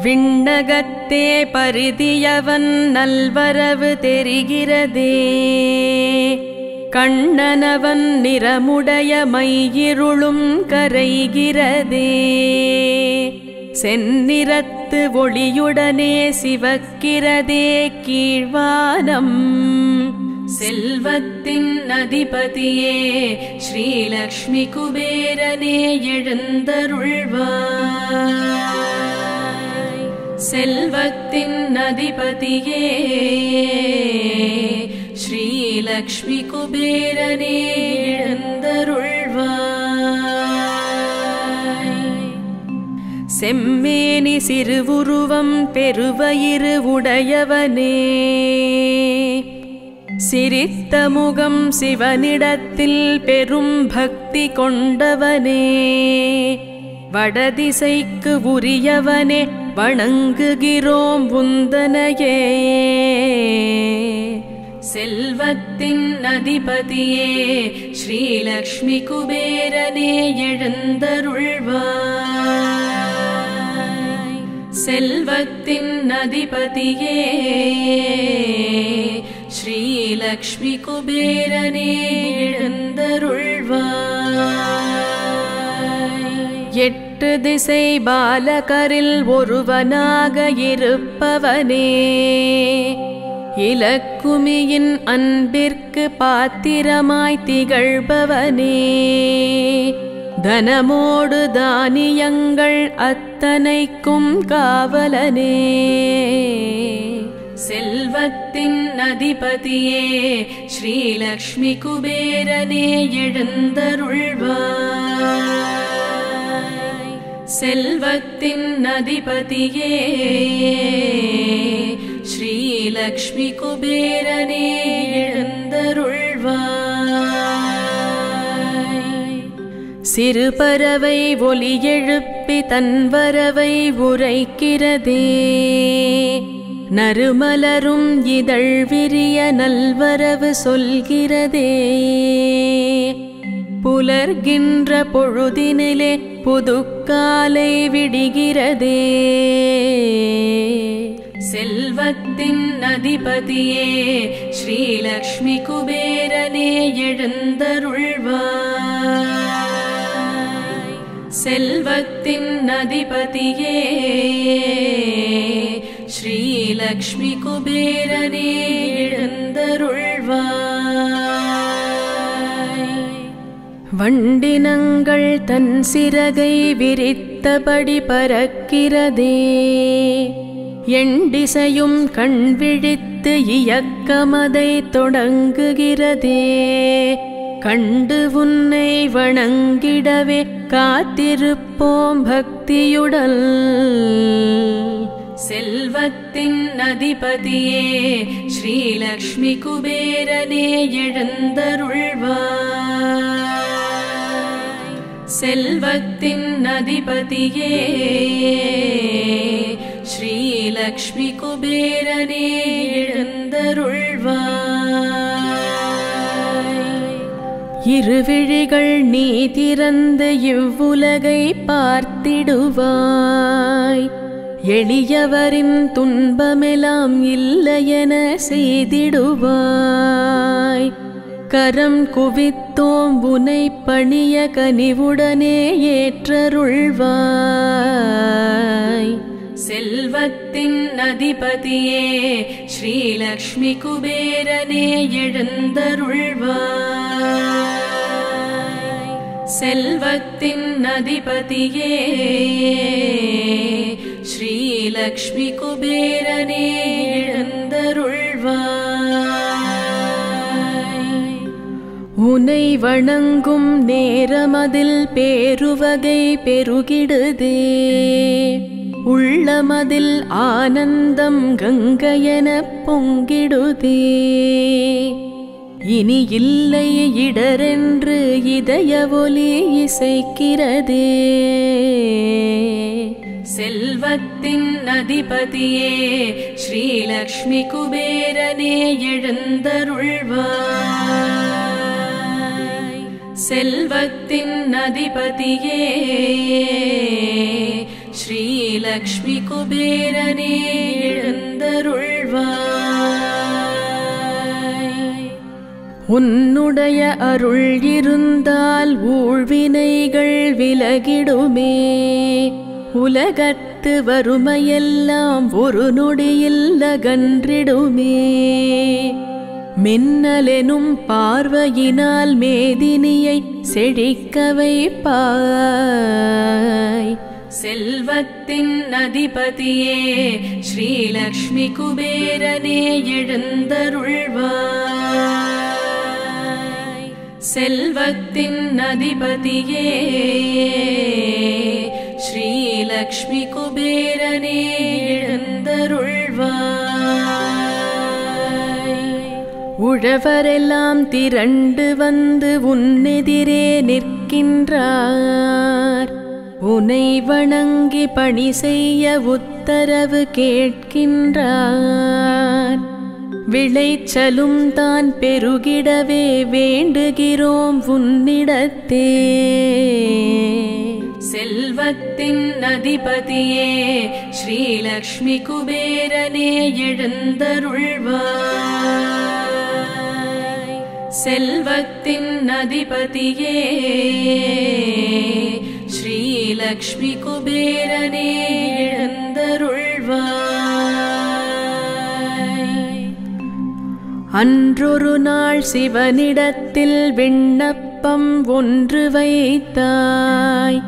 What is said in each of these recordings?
விண்ணகத்தே பரிதியவன் நல்வரவு தெரிகிறதே. கண்ணனவன் நிறமுடைய மையிருளும் கரைகிறதே. செந்நிறத்து ஒளியுடனே சிவக்கிறதே கீழ்வானம். செல்வத்தின் அதிபதியே ஸ்ரீலக்ஷ்மி குபேரனே எழுந்தருள்வாய். செல்வத்தின் அதிபதியே ஸ்ரீலக்ஷ்மி குபேரனே எழுந்தருள்வாய். செம்மேனி சிறுவுருவம் பெருவயிறு உடையவனே. சிரித்த முகம் சிவனிடத்தில் பெரும் பக்தி கொண்டவனே. வடதிசைக்கு உரியவனே வணங்குகிறோம் உந்தனையே. செல்வத்தின் அதிபதியே ஸ்ரீலக்ஷ்மி குபேரனே எழுந்தருள்வாய். செல்வத்தின் அதிபதியே ஸ்ரீலக்ஷ்மி குபேரனே எழுந்தருள்வாய். எட்டு திசை பாலகரில் ஒருவனாக இருப்பவனே. இலக்குமியின் அன்பிற்கு பாத்திரமாய் திகழ்பவனே. தனமோடு தானியங்கள் அத்தனைக்கும் காவலனே. செல்வத்தின் அதிபதியே ஸ்ரீலக்ஷ்மி குபேரனே எழுந்தருள்வாய். செல்வத்தின் அதிபதியே ஸ்ரீலக்ஷ்மி குபேரனே எழுந்தருள்வாய். சிறுபறவை ஒலி எழுப்பி தன் வரவை உரைக்கிறதே. நறுமலரும் இதழ் விரிய நல்வரவு சொல்கிறதே. புலர்கின்ற பொழுதினிலே புதுக்காலை விடுகிறதே. செல்வத்தின் அதிபதியே ஸ்ரீலக்ஷ்மி குபேரனே எழுந்தருள்வாய். செல்வத்தின் அதிபதியே ஸ்ரீலக்ஷ்மி குபேரனே எழுந்தருள்வாய். வண்டினங்கள் தன் சிறகை விரித்தபடி பறக்கிறதே. எண்டிசையும் கண் விழித்து இயக்கமதை தொடங்குகிறதே. கண்டு உன்னை வணங்கிடவே காத்திருப்போம் பக்தியுடல். செல்வத்தின் அதிபதியே ஸ்ரீலக்ஷ்மி குபேரனே எழுந்தருள்வாய். செல்வத்தின் அதிபதியே ஸ்ரீலக்ஷ்மி குபேரனே எழுந்தருள்வாய். இருவிழிகள் நீ திறந்து இவ்வுலகை பார்த்திடுவாய். எளியவரின் துன்பமெல்லாம் இல்லையென செய்திடுவாய். கரம் குவித்தோம் உனை பணிய கனிவுடனே ஏற்றருள்வாய். செல்வத்தின் அதிபதியே ஸ்ரீலக்ஷ்மி குபேரனே எழுந்தருள்வாய். செல்வத்தின் அதிபதியே ஸ்ரீலக்ஷ்மி குபேரனே எழுந்தருள்வாய். உனை வணங்கும் நேரமதில் பேருவகை பெருகிடுதே. உள்ளமதில் ஆனந்தம் கங்கையென பொங்கிடுதே. இனி இல்லை இடரென்று இதய ஒலி இசைக்கிறதே. செல்வத்தின் அதிபதியே ஸ்ரீலக்ஷ்மி குபேரனே எழுந்தருள்வாய். செல்வத்தின் அதிபதியே ஸ்ரீலக்ஷ்மி ஸ்ரீலக்ஷ்மி குபேரனே எழுந்தருள்வாய். உன்னுடைய அருள் இருந்தால் ஊழ்வினைகள் விலகிடுமே. உலகத்து வறுமையெல்லாம் ஒரு நொடியில் அகன்றிடுமே. மின்னலெனும் பார்வையினால் மேதினியை செழிக்க வைப்பாய். செல்வத்தின் அதிபதியே ஸ்ரீலக்ஷ்மி குபேரனே எழுந்தருள்வாய். செல்வத்தின் அதிபதியே ஸ்ரீலக்ஷ்மி குபேரனே எழுந்தருள்வாய். உழவரெல்லாம் திரண்டு வந்து உன்னெதிரே நிற்கின்றார். உன்னை வணங்கி பணி செய்ய உத்தரவு கேட்கின்றார். விளைச்சலும் தான் பெருகிடவே வேண்டுகிறோம் உன்னிடத்தே. செல்வத்தின் அதிபதியே ஸ்ரீலக்ஷ்மி குபேரனே எழுந்தருள்வாய். செல்வத்தின் அதிபதியே ஸ்ரீலக்ஷ்மி குபேரனே எழுந்தருள்வாய். அன்றொரு நாள் சிவனிடத்தில் விண்ணப்பம் ஒன்று வைத்தாய்.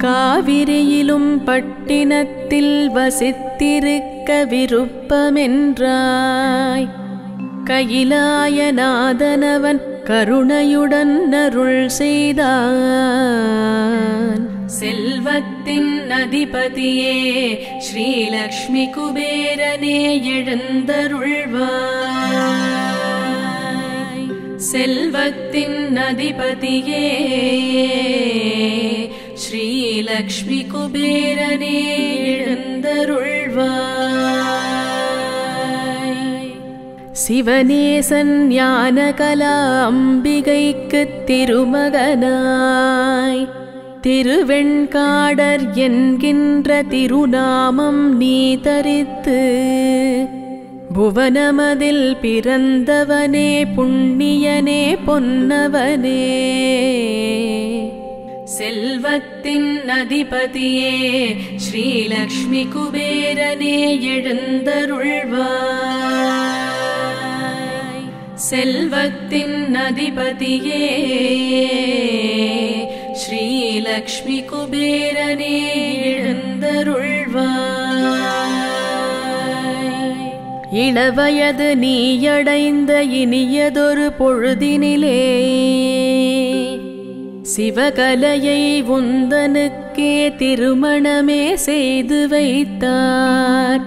காவிரியிலும் பட்டினத்தில் வசித்திருக்க விருப்பமென்றாய். கையிலாயநாதனவன் கருணையுடன் அருள் செய்தான். செல்வத்தின் அதிபதியே ஸ்ரீலக்ஷ்மி குபேரனே எழுந்தருள்வாய். செல்வத்தின் அதிபதியே ஸ்ரீலக்ஷ்மி குபேரனே எழுந்தருள்வாய். சிவநேசன் ஞானகலா அம்பிகைக்கு திருமகனாய் திருவெண்காடர் என்கின்ற திருநாமம் நீ தரித்து புவனமதில் பிறந்தவனே புண்ணியனே பொன்னவனே. செல்வத்தின் அதிபதியே ஸ்ரீலக்ஷ்மி குபேரனே எழுந்தருள்வாய். செல்வத்தின் அதிபதியே ஸ்ரீலக்ஷ்மி குபேரனே எழுந்தருள்வாய். இளவயது நீயடைந்த இனியதொரு பொழுதினிலே சிவகலையை உந்தனுக்கே திருமணமே செய்து வைத்தார்.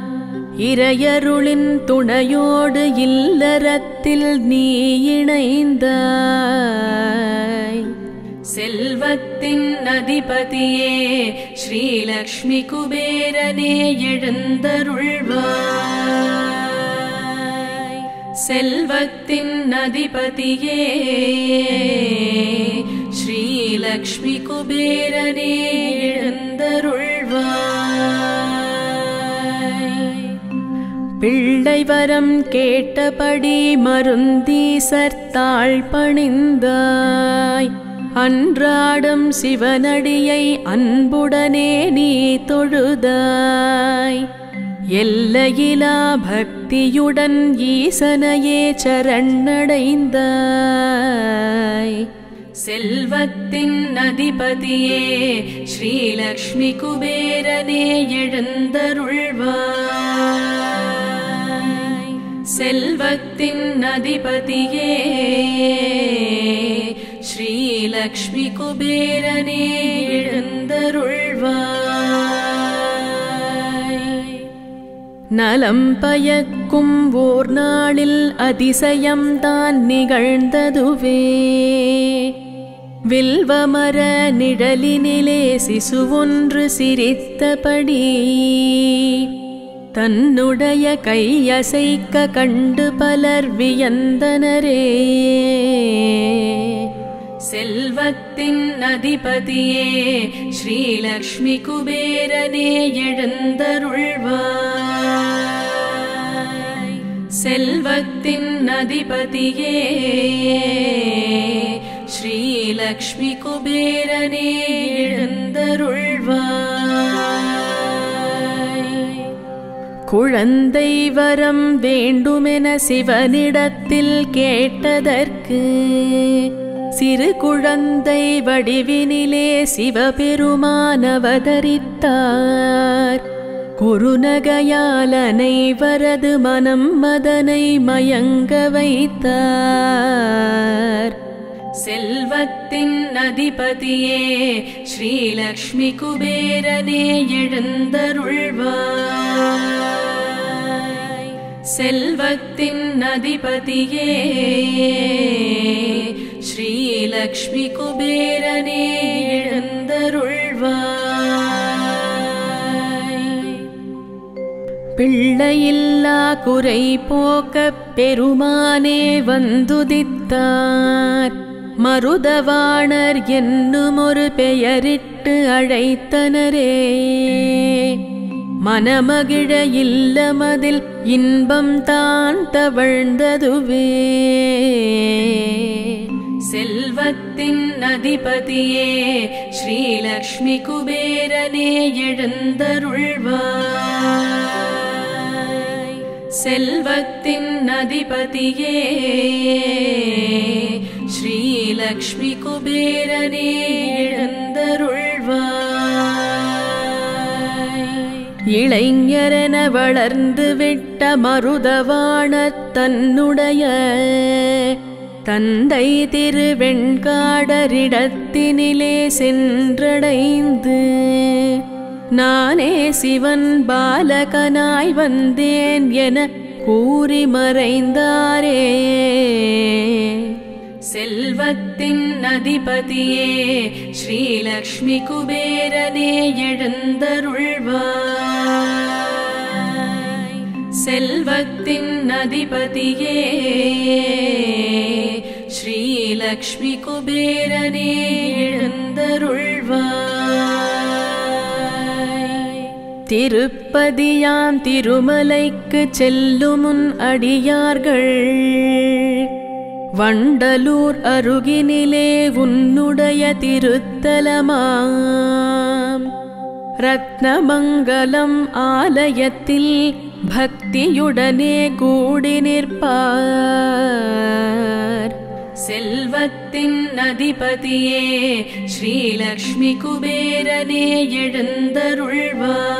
இறையருளின் துணையோடு இல்லறத்தில் நீ இணைந்தாய். செல்வத்தின் அதிபதியே ஸ்ரீலக்ஷ்மி குபேரனே எழுந்தருள்வாய். செல்வத்தின் அதிபதியே ஸ்ரீலக்ஷ்மி குபேரனே எழுந்தருள்வாய். பிள்ளை வரம் கேட்டபடி மருந்தீசர் தாழ் பணிந்தாய். அன்றாடம் சிவனடியை அன்புடனே நீ தொழுதாய். எல்லையிலா பக்தியுடன் ஈசனையே சரணடைந்தாய். செல்வத்தின் அதிபதியே ஸ்ரீலக்ஷ்மி குபேரனே எழுந்தருள்வாய். செல்வத்தின் அதிபதியே ஸ்ரீலக்ஷ்மி குபேரனே எழுந்தருள்வாய். நலம் பயக்கும் ஓர் நாளில் அதிசயம்தான் நிகழ்ந்ததுவே. வில்வமர நிழலினிலே சிசுவொன்று சிரித்தபடி தன்னுடைய கையசைக்க கண்டு பலர் வியந்தனரே. செல்வத்தின் அதிபதியே ஸ்ரீலக்ஷ்மி குபேரனே எழுந்தருள்வாய். செல்வத்தின் அதிபதியே ஸ்ரீலக்ஷ்மி குபேரனே எழுந்தருள்வாய். குழந்தை வரம் வேண்டுமென சிவனிடத்தில் கேட்டதற்கு சிறு குழந்தை வடிவினிலே சிவபெருமான் அவதரித்தார். குறுநகையால் அனைவரது மனம் மதனை மயங்க வைத்தார். செல்வத்தின் அதிபதியே ஸ்ரீலக்ஷ்மி குபேரனே எழுந்தருள்வாய். செல்வத்தின் அதிபதியே ஸ்ரீலக்ஷ்மி குபேரனே எழுந்தருள்வாய். பிள்ளையில்லா குறை போக்க பெருமானே வந்துதித்தார். மருதவாணர் என்னும் ஒரு பெயரிட்டு அழைத்தனரே. மனமகிழ இல்லமதில் இன்பம் தான் தவழ்ந்ததுவே. செல்வத்தின் அதிபதியே ஸ்ரீலக்ஷ்மி குபேரனே எழுந்தருள்வாய். செல்வத்தின் அதிபதியே ஸ்ரீலக்ஷ்மி குபேரனே எழுந்தருள்வாய். இளைஞரென வளர்ந்து விட்ட மருதவாணர் தன்னுடைய தந்தை திருவெண்காடரிடத்தினிலே சென்றடைந்து, நானே சிவன் பாலகனாய் வந்தேன் என கூறி மறைந்தாரே. செல்வத்தின் அதிபதியே ஸ்ரீலக்ஷ்மி குபேரனே எழுந்தருள்வாய். செல்வத்தின் அதிபதியே ஸ்ரீலக்ஷ்மி குபேரனே எழுந்தருள்வாய். திருப்பதியாம் திருமலைக்கு செல்லும் முன் அடியார்கள் வண்டலூர் அருகினிலே உன்னுடைய திருத்தலமாம் ரத்னமங்கலம் ஆலயத்தில் பக்தியுடனே கூடி நிற்பார். செல்வத்தின் அதிபதியே ஸ்ரீலக்ஷ்மி குபேரனே எழுந்தருள்வாய்.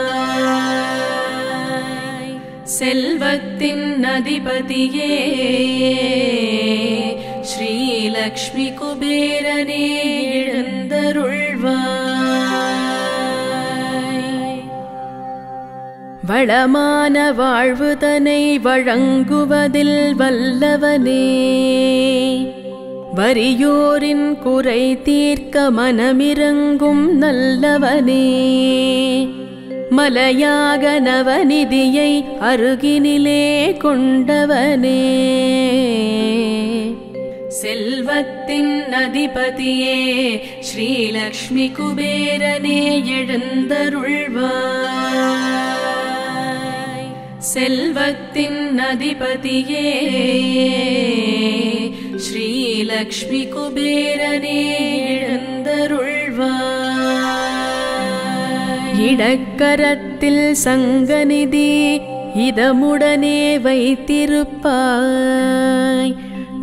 செல்வத்தின் அதிபதியே ஸ்ரீலக்ஷ்மி குபேரனே எழுந்தருள்வாய். வளமான வாழ்வுதனை வழங்குவதில் வல்லவனே, வறியோரின் குறை தீர்க்க மனமிரங்கும் நல்லவனே, மலையாக நவநிதியை அருகினிலே கொண்டவனே. செல்வத்தின் அதிபதியே ஸ்ரீலக்ஷ்மி குபேரனே எழுந்தருள்வாய். செல்வத்தின் அதிபதியே ஸ்ரீலக்ஷ்மி குபேரனே எழுந்தருள்வாய். இடக்கரத்தில் சங்கநிதி இதமுடனே வைத்திருப்பாய்.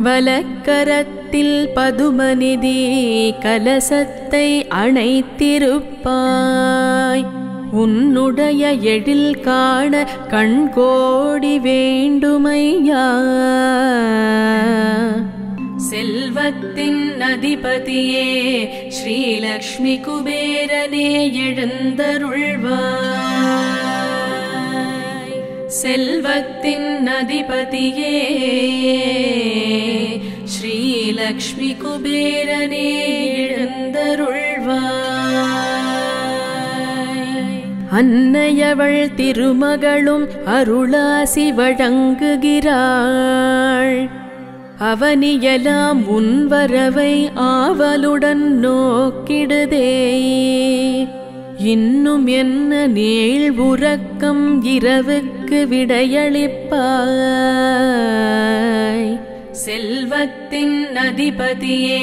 வலக்கரத்தில் பதுமநிதி கலசத்தை அணைத்திருப்பாய். உன்னுடைய எழில் காண கண்கோடி வேண்டுமையா. செல்வத்தின் அதிபதியே ஸ்ரீலக்ஷ்மி குபேரனே எழுந்தருள்வாய். செல்வத்தின் அதிபதியே ஸ்ரீலக்ஷ்மி குபேரனே எழுந்தருள்வாய். அன்னையவள் திருமகளும் அருளாசி வழங்குகிறாள். அவனியலாம் உன்வரவை ஆவலுடன் நோக்கிடுதே. இன்னும் என்ன நீள் உறக்கம் இரவுக்கு விடையளிப்பாய். செல்வத்தின் அதிபதியே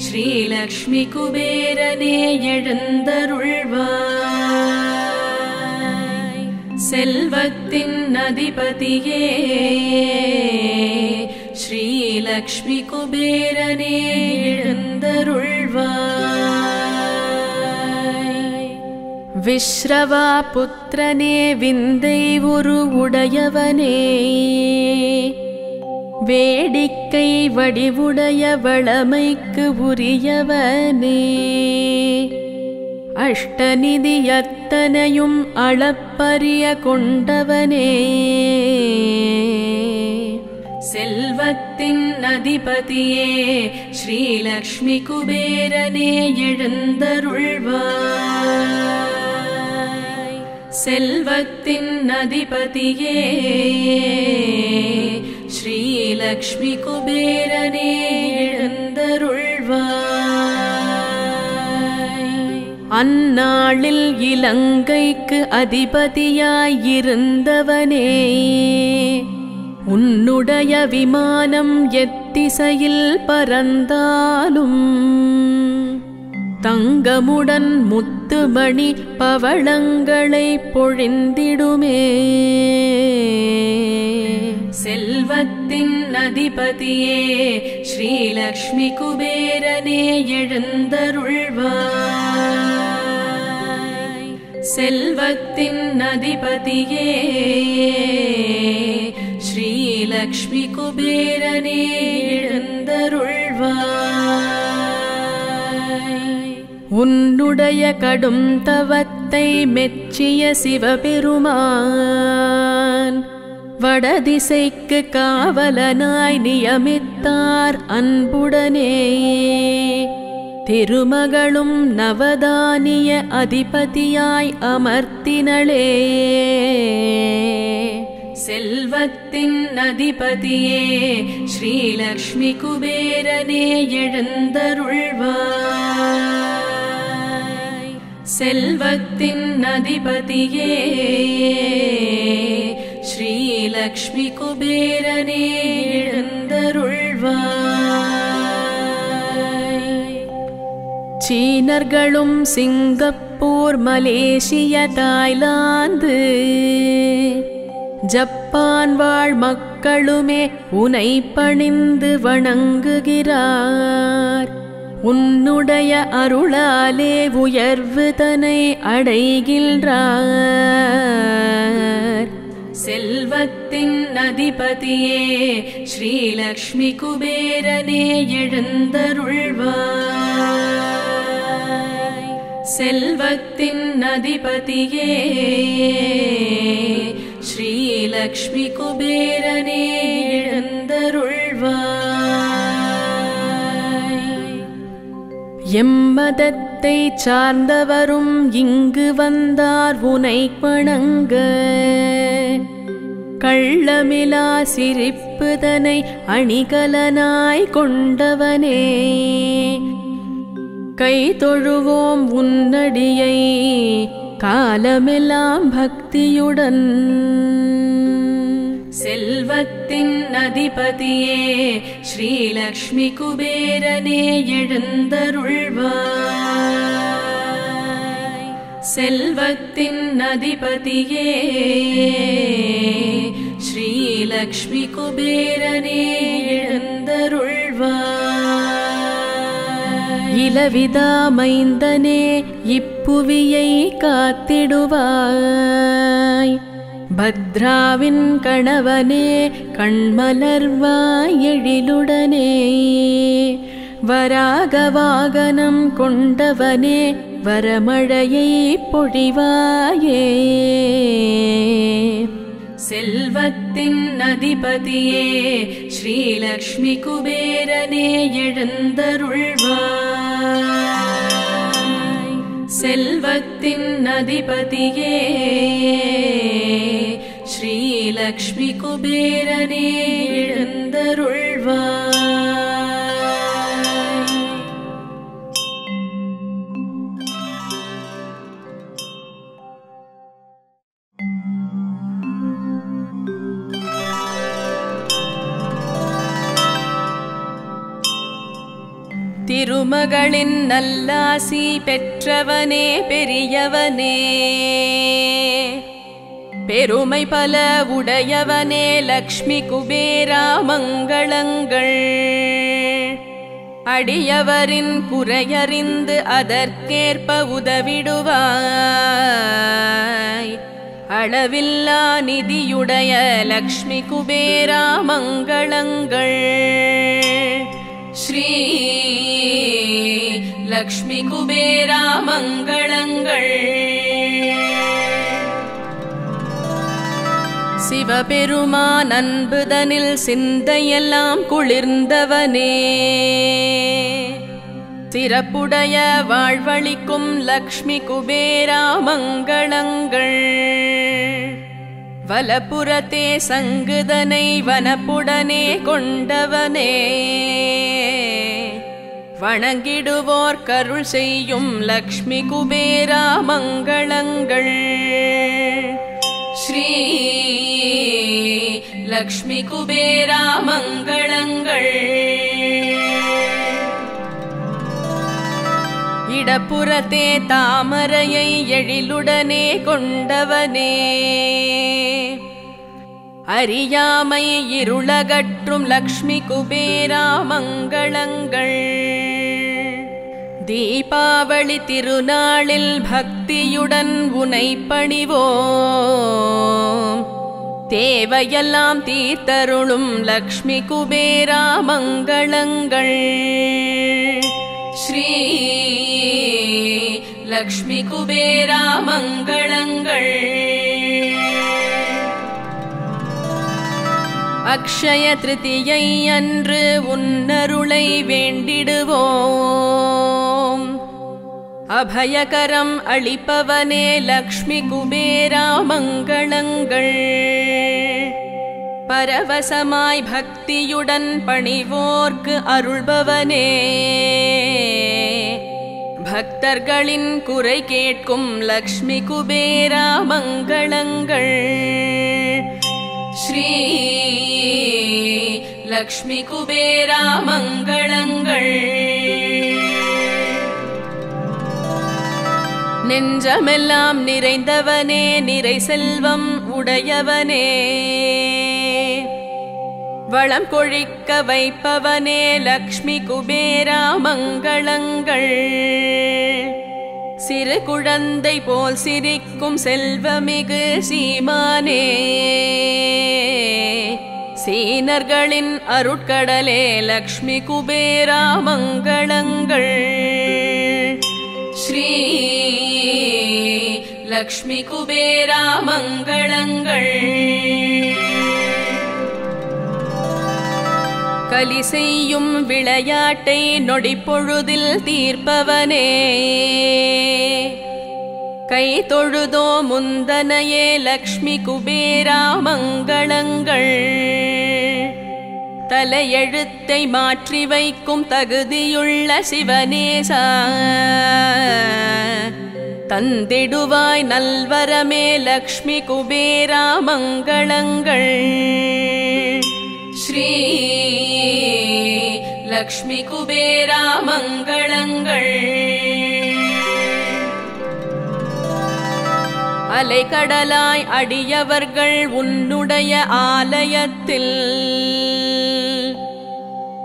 ஸ்ரீலக்ஷ்மி குபேரனே எழுந்தருள்வாய். செல்வத்தின் அதிபதியே ஸ்ரீலக்ஷ்மி குபேரனே எழுந்தருள்வாய். விஸ்ரவா புத்திரனே விந்தை உரு உடையவனே, வேடிக்கை வடிவுடைய வளமைக்கு உரியவனே, அஷ்டநிதி அத்தனையும் அளப்பரிய கொண்டவனே, செல்வத்தின் அதிபதியே ஸ்ரீலக்ஷ்மி குபேரனே எழுந்தருள்வாய். செல்வத்தின் அதிபதியே ஸ்ரீலக்ஷ்மி குபேரனே எழுந்தருள்வாய். அந்நாளில் இலங்கைக்கு அதிபதியாயிருந்தவனே, உன்னுடைய விமானம் எத்திசையில் பறந்தாலும் தங்கமுடன் முத்துமணி பவளங்களை பொழிந்திடுமே. செல்வத்தின் அதிபதியே ஸ்ரீலக்ஷ்மி குபேரனே எழுந்தருள்வாய். செல்வத்தின் அதிபதியே ஸ்ரீலக்ஷ்மி குபேரனே எழுந்தருள்வாய். உன்னுடைய கடும் தவத்தை மெச்சிய சிவபெருமான் வடதிசைக்கு காவலனாய் நியமித்தார் அன்புடனே. திருமகளும் நவதானிய அதிபதியாய் அமர்த்தினளே. செல்வத்தின் அதிபதியே ஸ்ரீலக்ஷ்மி குபேரனே எழுந்தருள்வாய். செல்வத்தின் அதிபதியே ஸ்ரீலக்ஷ்மி குபேரனே எழுந்தருள்வாய். சீனர்களும் சிங்கப்பூர் மலேசிய தாய்லாந்து ஜப்பான் வாழ் மக்களுமே உனை பணிந்து வணங்குகிறார். உன்னுடைய அருளாலே உயர்வு தனை அடைகின்றார். செல்வத்தின் அதிபதியே ஸ்ரீலக்ஷ்மி குபேரனே எழுந்தருள்வாய். செல்வத்தின் அதிபதியே ஸ்ரீலக்ஷ்மி குபேரனே எழுந்தருள்வாய். எம்மதத்தை சார்ந்தவரும் இங்கு வந்தார் உனை வணங்க. கள்ளமிலா சிரிப்புதனை அணிகலனாய் கொண்டவனே, கை தொழுவோம் உன்னடியை காலமெல்லாம் பக்தியுடன். செல்வத்தின் அதிபதியே ஸ்ரீலக்ஷ்மி குபேரனே எழுந்தருள்வாய். செல்வத்தின் அதிபதியே ஸ்ரீலக்ஷ்மி குபேரனே எழுந்தருள்வாய். இலவிதா மைந்தனே இப்புவியை காத்திடுவாய். பத்ராவின் கணவனே கண்மலர்வாய் எழிலுடனே. வராக வாகனம் கொண்டவனே வரமழையை பொழிவாயே. செல்வத்தின் அதிபதியே ஸ்ரீலக்ஷ்மி குபேரனே எழுந்தருள்வாய். செல்வத்தின் அதிபதியே ஸ்ரீலக்ஷ்மி குபேரனே எழுந்தருள்வாய். திருமகளின் நல்லாசி பெற்றவனே பெரியவனே, பெருமை பல உடையவனே லக்ஷ்மி குபேரா மங்களங்கள். அடியவரின் குறையறிந்து அதற்கேற்ப உதவிடுவாய். அளவில்லா நிதியுடைய லக்ஷ்மி குபேரா மங்களங்கள். ஸ்ரீ லக்ஷ்மி குபேரா மங்களங்கள். சிவபெருமான் அன்புதனில் சிந்தையெல்லாம் குளிர்ந்தவனே, சிறப்புடைய வாழ்வளிக்கும் லக்ஷ்மி குபேரா மங்களங்கள். வலப்புறத்தே சங்குதனை வனப்புடனே கொண்டவனே, வணங்கிடுவோர் கருள் செய்யும் லக்ஷ்மி குபேரா மங்களங்கள். ஸ்ரீ லக்ஷ்மி குபேரா மங்களங்கள். இடப்புறத்தே தாமரையை எழிலுடனே கொண்டவனே, அறியாமை இருளகற்றும் லக்ஷ்மி குபேரா மங்களங்கள். தீபாவளி திருநாளில் பக்தியுடன் உனை பணிவோம். தேவையெல்லாம் தீர்த்தருளும் லக்ஷ்மி குபேரா மங்களங்கள். ஸ்ரீ லக்ஷ்மி குபேரா மங்களங்கள். அக்ஷய திருதியை அன்று உன்னருளை வேண்டிடுவோம். அபயகரம் அளிப்பவனே லக்ஷ்மி குபேரா மங்களங்கள். பரவசமாய் பக்தியுடன் பணிவோர்க்கு அருள்பவனே, பக்தர்களின் குறை கேட்கும் லக்ஷ்மி குபேரா மங்களங்கள். ஸ்ரீ லக்ஷ்மி குபேரா மங்களங்கள். நெஞ்சமெல்லாம் நிறைந்தவனே, நிறை செல்வம் உடையவனே, வளம் கொழிக்க வைப்பவனே லக்ஷ்மி குபேரா மங்களங்கள். சிறு குழந்தை போல் சிரிக்கும் செல்வமிகு சீமானே, சீனர்களின் அருட்கடலே லக்ஷ்மி குபேரா மங்களங்கள். ஸ்ரீ லக்ஷ்மி குபேரா மங்களங்கள். கலி செய்யும் விளையாட்டை நொடிப்பொழுதில் தீர்ப்பவனே, கை தொழுதோ முந்தனையே லக்ஷ்மி குபேரா மங்களங்கள். தலையெழுத்தை மாற்றி வைக்கும் தகுதியுள்ள சிவனேசா, தந்திடுவாய் நல்வரமே லக்ஷ்மி குபேரா மங்களங்கள். ஸ்ரீ லக்ஷ்மி குபேரா மங்களங்கள். அலைகடலாய் அடியவர்கள் உன்னுடைய ஆலயத்தில்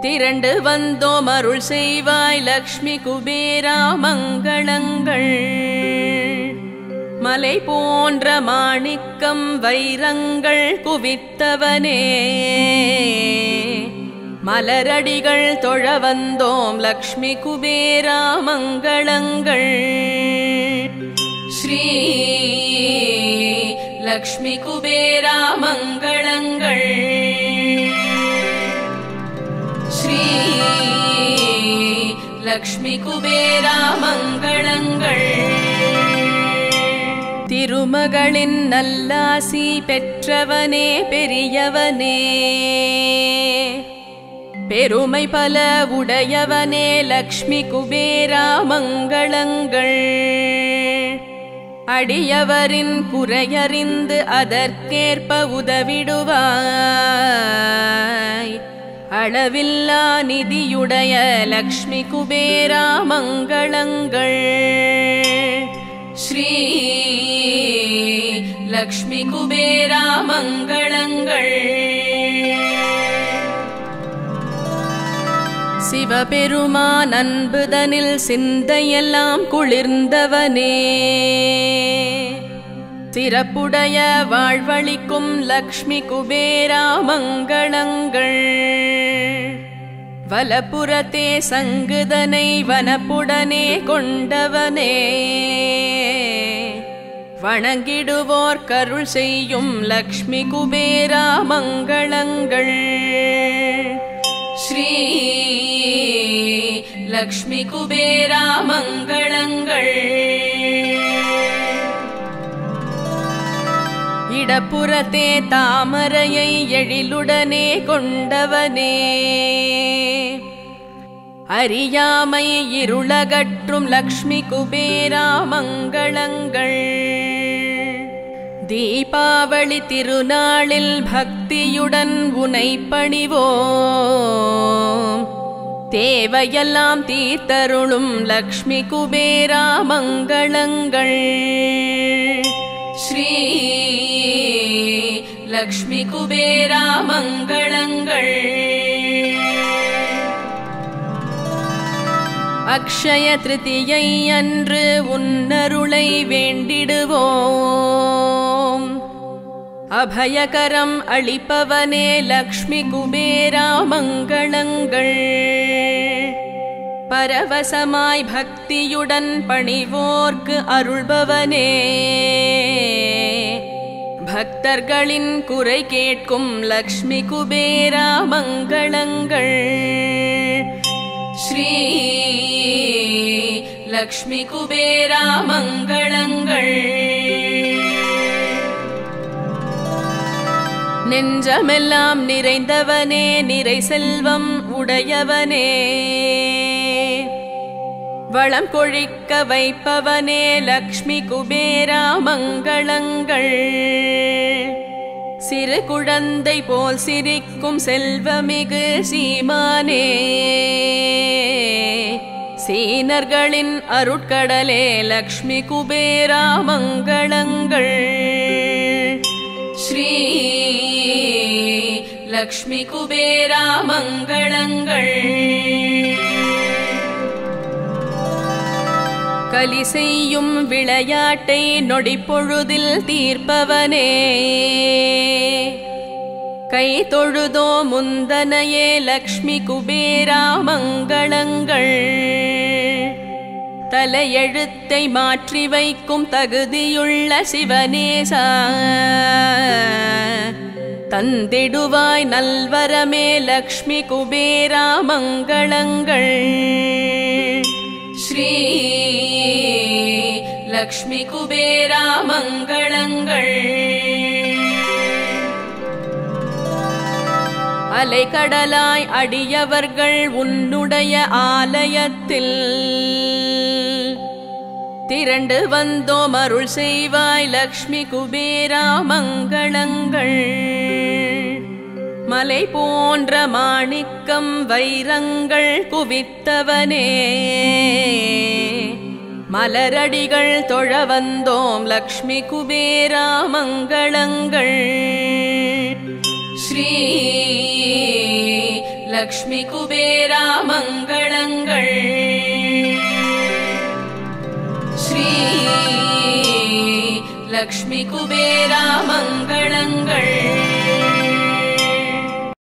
திரண்டு வந்தோம். அருள் செய்வாய் லக்ஷ்மி குபேரா மங்களங்கள். மலை போன்ற மாணிக்கம் வைரங்கள் குவித்தவனே, மலரடிகள் தொழ வந்தோம் லக்ஷ்மி குபேரா மங்களங்கள். ஸ்ரீ லக்ஷ்மி குபேரா மங்களங்கள். ஸ்ரீ லக்ஷ்மி குபேரா மங்களங்கள். திருமகளின் நல்லாசி பெற்றவனே பெரியவனே, பெருமை பல உடையவனே லக்ஷ்மி குபேரா மங்களங்கள். அடியவரின் குறையறிந்து அதற்கேற்ப உதவிடுவாய். அளவில்லா நிதியுடைய லக்ஷ்மி குபேரா மங்களங்கள். ஸ்ரீ லக்ஷ்மி குபேரா மங்களங்கள். சிவபெருமான் அன்புதனில் சிந்தையெல்லாம் குளிர்ந்தவனே, சிறப்புடைய வாழ்வளிக்கும் லக்ஷ்மி குபேரா மங்களங்கள். வலப்புறத்தே சங்குதனை வனப்புடனே கொண்டவனே, வணங்கிடுவோர் கருள் செய்யும் லக்ஷ்மி குபேரா மங்களங்கள். ஸ்ரீ லக்ஷ்மி குபேரா மங்களங்கள். இடப்புறத்தே தாமரையை எழிலுடனே கொண்டவனே, அறியாமை இருளகற்றும் லக்ஷ்மி குபேரா மங்களங்கள். தீபாவளி திருநாளில் பக்தியுடன் உனை பணிவோம். தேவையெல்லாம் தீர்த்தருளும் லக்ஷ்மி குபேரா மங்களங்கள். ஸ்ரீ லக்ஷ்மி குபேரா மங்களங்கள். அக்ஷய திருதியை அன்று உன்னருளை வேண்டிடுவோம். அபயகரம் அளிப்பவனே லக்ஷ்மி குபேரா மங்களங்கள். பரவசமாய் பக்தியுடன் பணிவோர்க்கு அருள்பவனே, பக்தர்களின் குறை கேட்கும் லக்ஷ்மி குபேரா மங்களங்கள். ஸ்ரீ லக்ஷ்மி குபேரா மங்களங்கள். நெஞ்சமெல்லாம் நிறைந்தவனே, நிறை செல்வம் உடையவனே, வளம் கொழிக்க வைப்பவனே லக்ஷ்மி குபேரா மங்களங்கள். சிறு குழந்தை போல் சிரிக்கும் செல்வமிகு சீமானே, சீனர்களின் அருட்கடலே லக்ஷ்மி குபேரா மங்களங்கள். ஸ்ரீ லக்ஷ்மி குபேரா மங்களங்கள். கலி செய்யும் விளையாட்டை நொடிப்பொழுதில் தீர்ப்பவனே, கை தொழுதோ முந்தனையே லக்ஷ்மி குபேரா மங்களங்கள். தலையெழுத்தை மாற்றி வைக்கும் தகுதியுள்ள சிவனேசா, தந்திடுவாய் நல்வரமே லக்ஷ்மி குபேரா மங்களங்கள். ஸ்ரீ லக்ஷ்மி குபேரா மங்களங்கள். அலைக்கடலாய் அடியவர்கள் உன்னுடைய ஆலயத்தில் திரண்டு வந்தோம், அருள் செய்வாய் லக்ஷ்மி குபேரா மங்களங்கள். மலை போன்ற மாணிக்கம் வைரங்கள் குவித்தவனே, மலரடிகள் தொழ வந்தோம் லக்ஷ்மி குபேரா மங்களங்கள். ஸ்ரீ லக்ஷ்மி குபேரா மங்களங்கள். ஸ்ரீ லக்ஷ்மி குபேரா மங்களங்கள்.